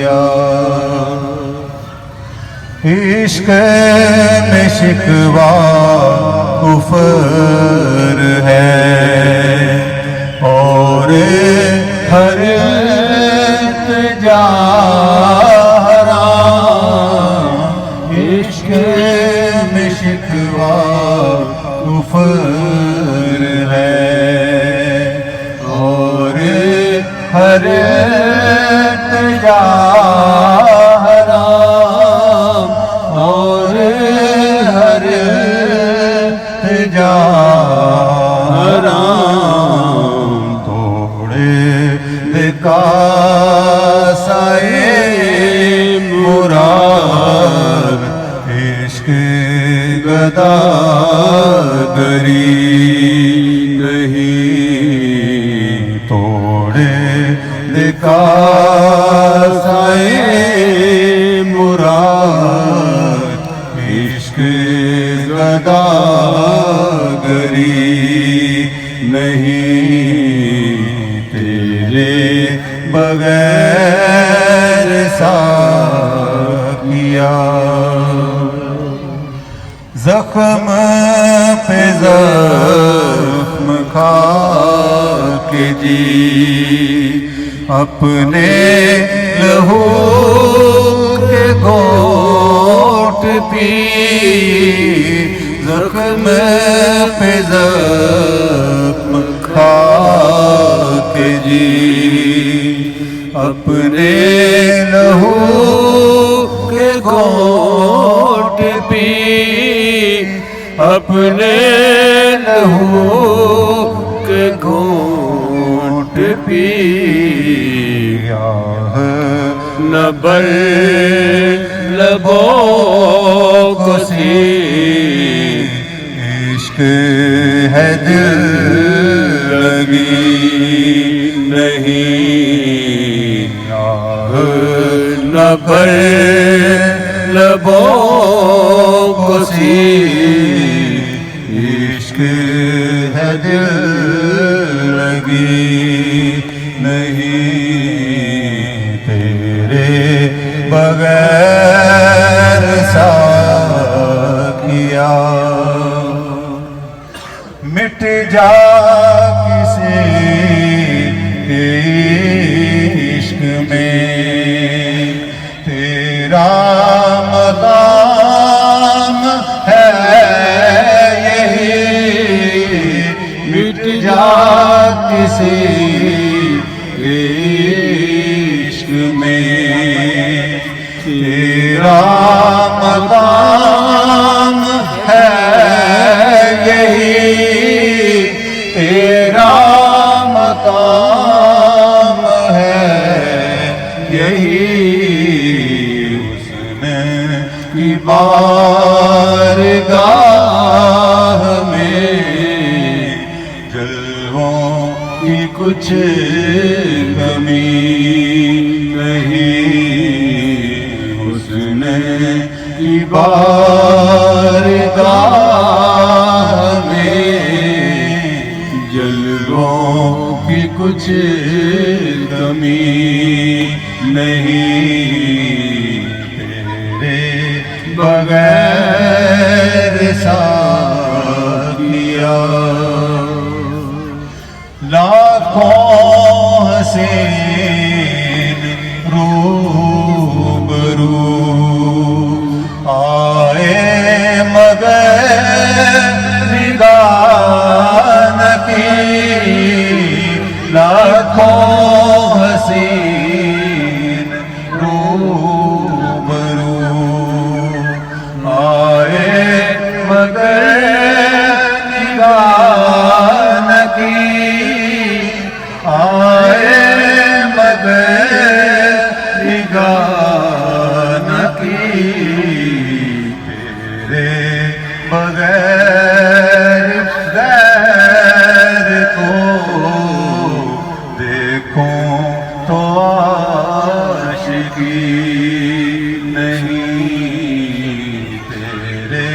کیا عشق میں شکوہ کفر ہے اور ہر التجا حرام عشق میں شکوہ کفر ہے اور ہر التجا حرام اور ہر التجا حرام توڑے دکا سائے مراد عشق گداگری نہیں توڑے دکا سائے مراد عشق گداگری نہیں تیرے بغیر ساقیا زخم پہ زخم کھا کے جی اپنے لہو کے گھونٹ پی زخم پہ زخم کھا کے جی اپنے لہو کے گھونٹ پی اپنے لہو کے گھونٹ پی نبل لبوں کو سی عشق ہے دل لگی نہیں نبل لبوں کو سی عشق ہے دل لگی نہیں تیرے بغیر ساقیا مٹ جا کسی کے عشق میں تیرا مقام ہے یہی مٹ جا کسی کے عشق میں تیرا مقام ہے یہی تیرا مقام ہے یہی حسن کی بارگاہ میں جلووں کی کچھ کمی نہیں حسن کی بارگاہ میں جلووں کی کچھ کمی نہیں تیرے بغیر ساقیا لاکھوں حسین روبرو آئے مگر نگاہ نہ کی لاکھوں حسین روبرو آئے مگر نگاہ نہ کی آئے مگر نگاہ نہ کی تیرے بغیر غیر کو دیکھوں تو عاشقی نہیں تیرے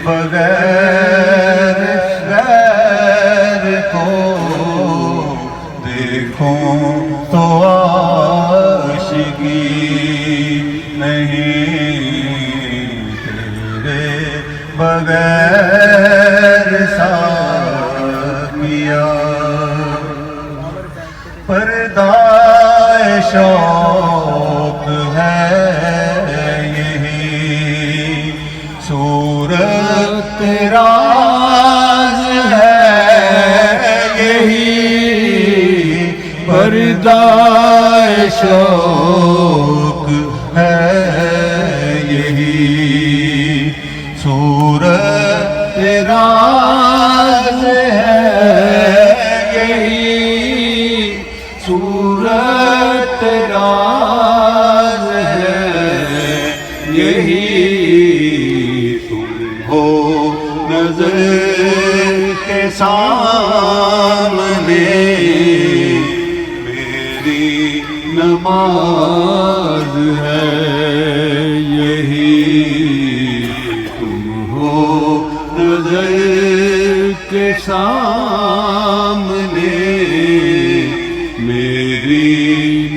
بغیر غیر کو دیکھوں تو عاشقی نہیں تیرے بغیر ساقیا پردہ شوق ہے یہی صورت راز ہے یہی پردہ شوق ہے یہی صورت راز ہے یہی صورت راز ہے یہی تم ہو نظر کے سامنے میری نماز ہے یہی تم ہو نظر کے سامنے میری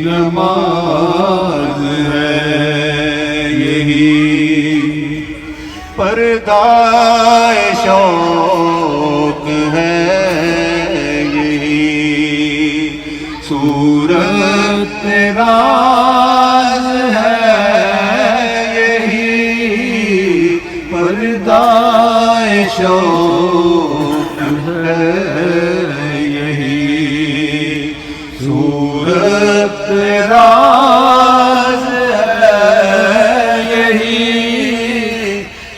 نماز ہے یہی پردہ شوق ہے یہی صورت راز ہے یہی پردہ شوق ہے یہی صورت راز ہے یہی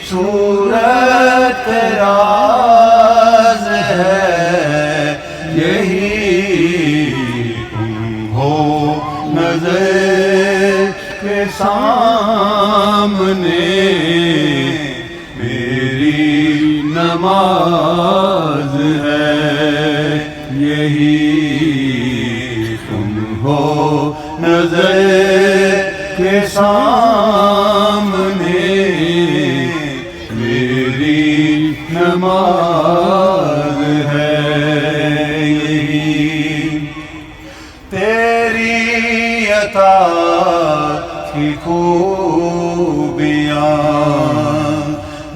صورت راز ہے یہی تم ہو نظر کے سامنے میری نماز ہے یہی تم ہو نظر کے سامنے میری نماز ہے یہی تیری عطا کی خوبیاں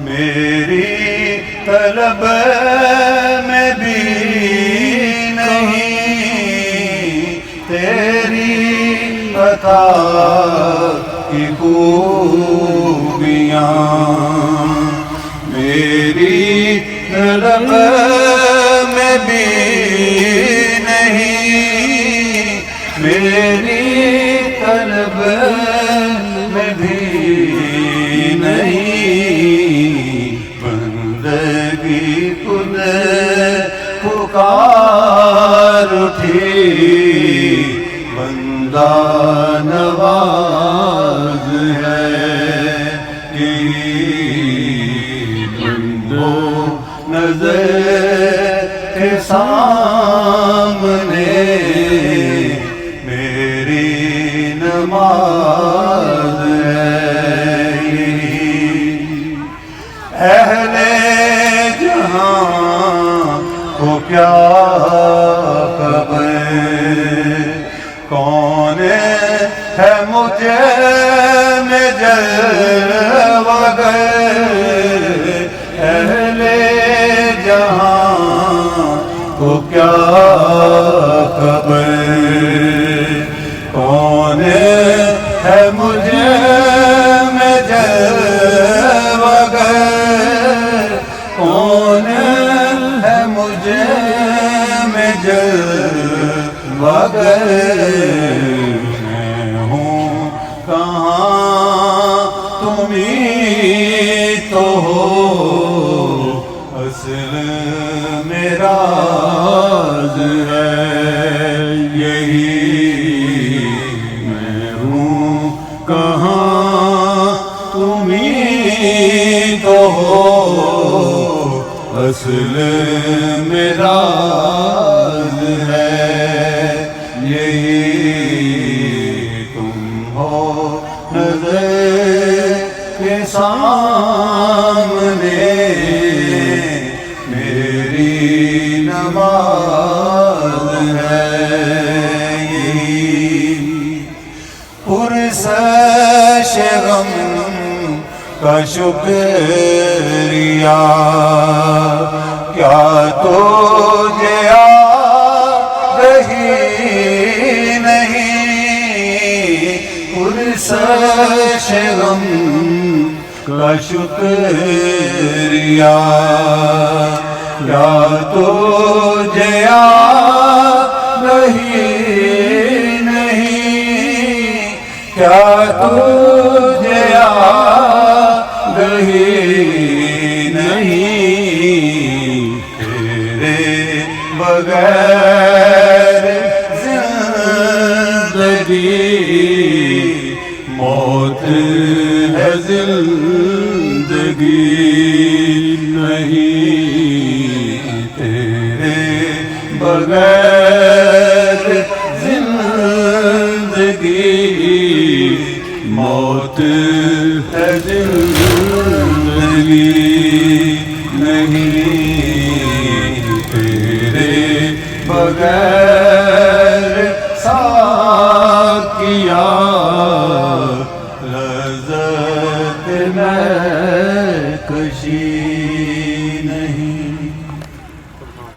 میری طلب میں بھی نہیں تیری عطا کی خوبیاں میری طلب میں بھی نہیں میری طلب میں بھی نہیں بندگی خود پکار اٹھی بندہ نواز ہے یہی بندو نظر کے سامنے میری نماز ہے یہی اہل جہاں کو کیا خبر کون ہے مجھے میں جلوہ گر اہل جہاں کو کیا خبر کون ہے مجھے میں جلوہ گر کون ہے مجھے میں جلوہ گر میں ہوں کہاں تم ہی تو ہو اصل میرا راز ہے یہی میں ہوں کہاں تم ہی تو ہو اصل میرا راز ہے یہی تم ہو نظر کے سامنے میری نماز ہے یہی پر پرسش غم کا شکریہ کیا تجھے آگہی نہیں پرسش غم کا شکریہ کیا تجھے آگہی نہیں کیا تجھے آگہی نہیں تیرے بغیر زندگی موت ہے زندگی نہیں تیرے بغیر زندگی موت ہے زندگی نہیں تیرے بغیر ساقیا لذت میں کشی